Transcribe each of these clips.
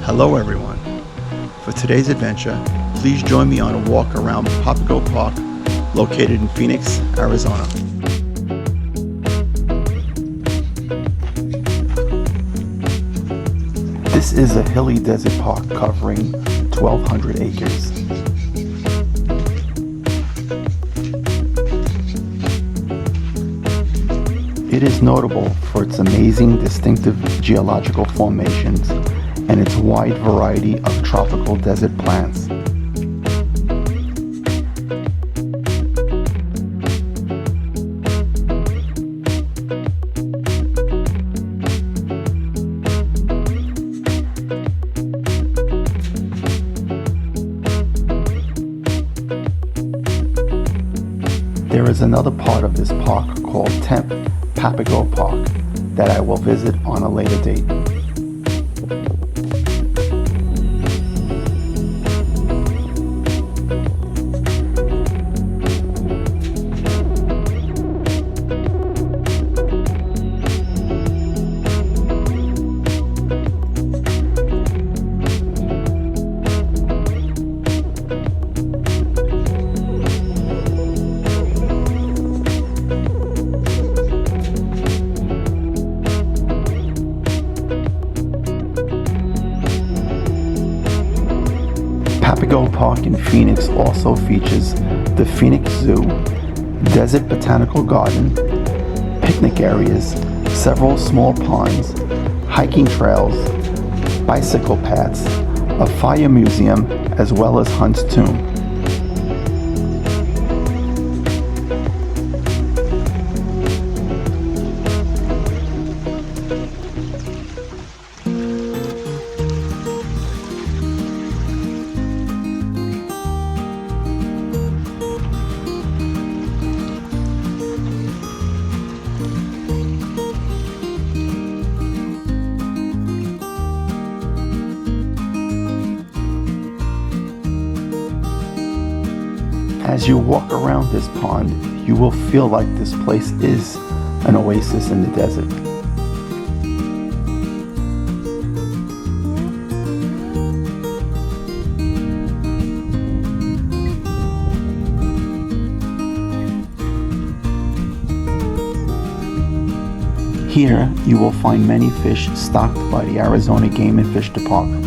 Hello everyone. For today's adventure, please join me on a walk around Papago Park, located in Phoenix, Arizona. This is a hilly desert park covering 1,200 acres. It is notable for its amazing distinctive geological formations and its wide variety of tropical desert plants. There is another part of this park called Papago Park that I will visit on a later date. Papago Park in Phoenix also features the Phoenix Zoo, Desert Botanical Garden, picnic areas, several small ponds, hiking trails, bicycle paths, a fire museum, as well as Hunt's Tomb. As you walk around this pond, you will feel like this place is an oasis in the desert. Here, you will find many fish stocked by the Arizona Game and Fish Department.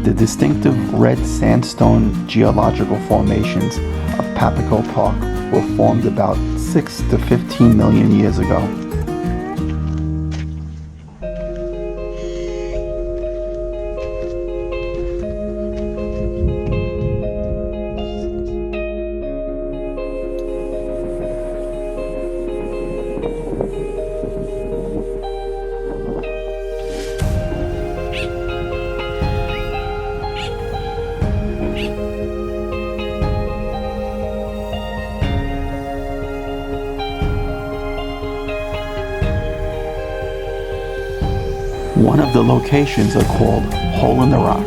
The distinctive red sandstone geological formations of Papago Park were formed about 6 to 15 million years ago. One of the locations are called Hole in the Rock.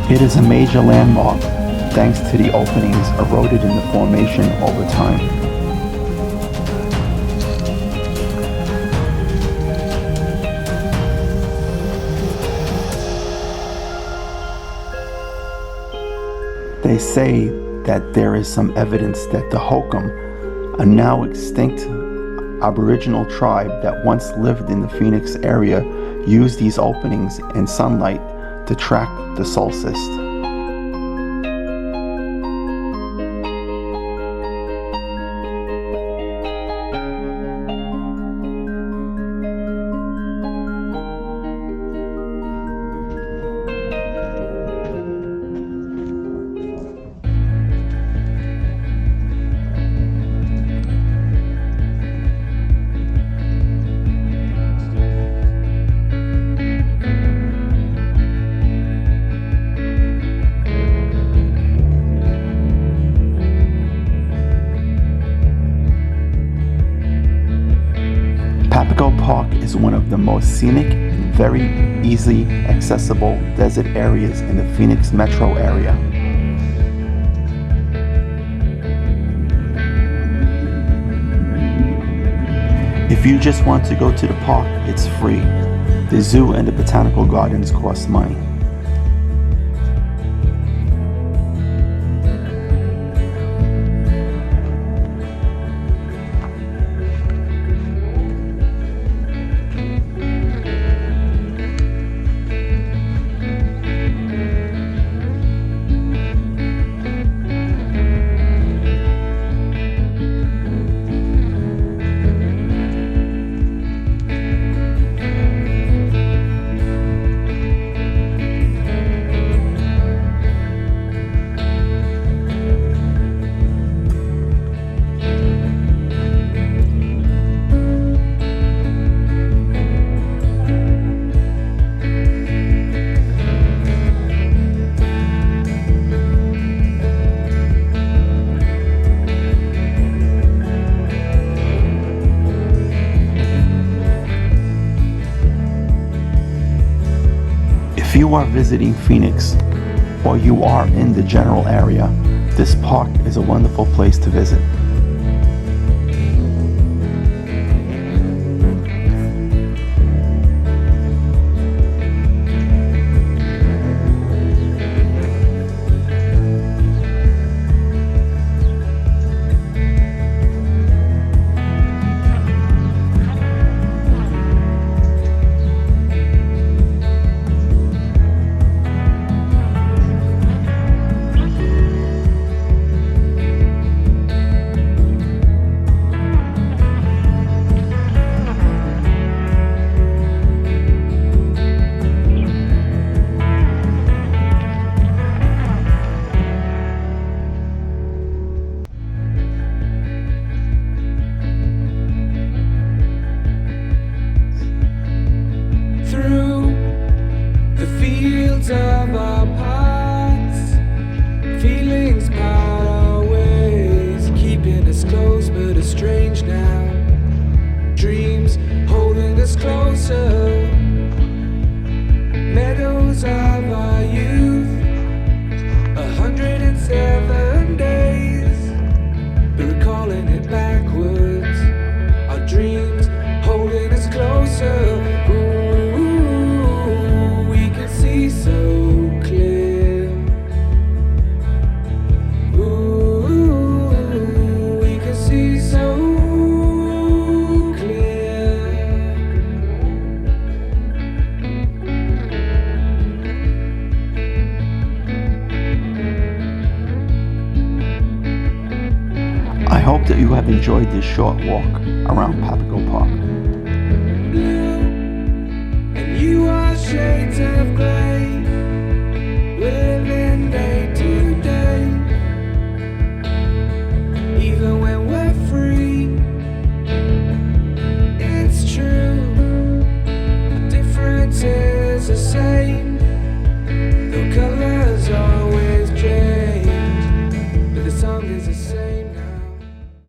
It is a major landmark thanks to the openings eroded in the formation over time. They say that there is some evidence that the Hokum, a now extinct Aboriginal tribe that once lived in the Phoenix area, used these openings and sunlight to track the solstice. Papago Park is one of the most scenic and very easily accessible desert areas in the Phoenix metro area. If you just want to go to the park, it's free. The zoo and the Botanical Gardens cost money. If you are visiting Phoenix or you are in the general area, this park is a wonderful place to visit. Of our paths, feelings part our ways, keeping us close but estranged now. Dreams holding us closer, meadows of our youth, 107 days, but recalling it backwards. Our dreams holding us closer. So clear. Ooh, we can see so clear. I hope that you have enjoyed this short walk around Papago Park.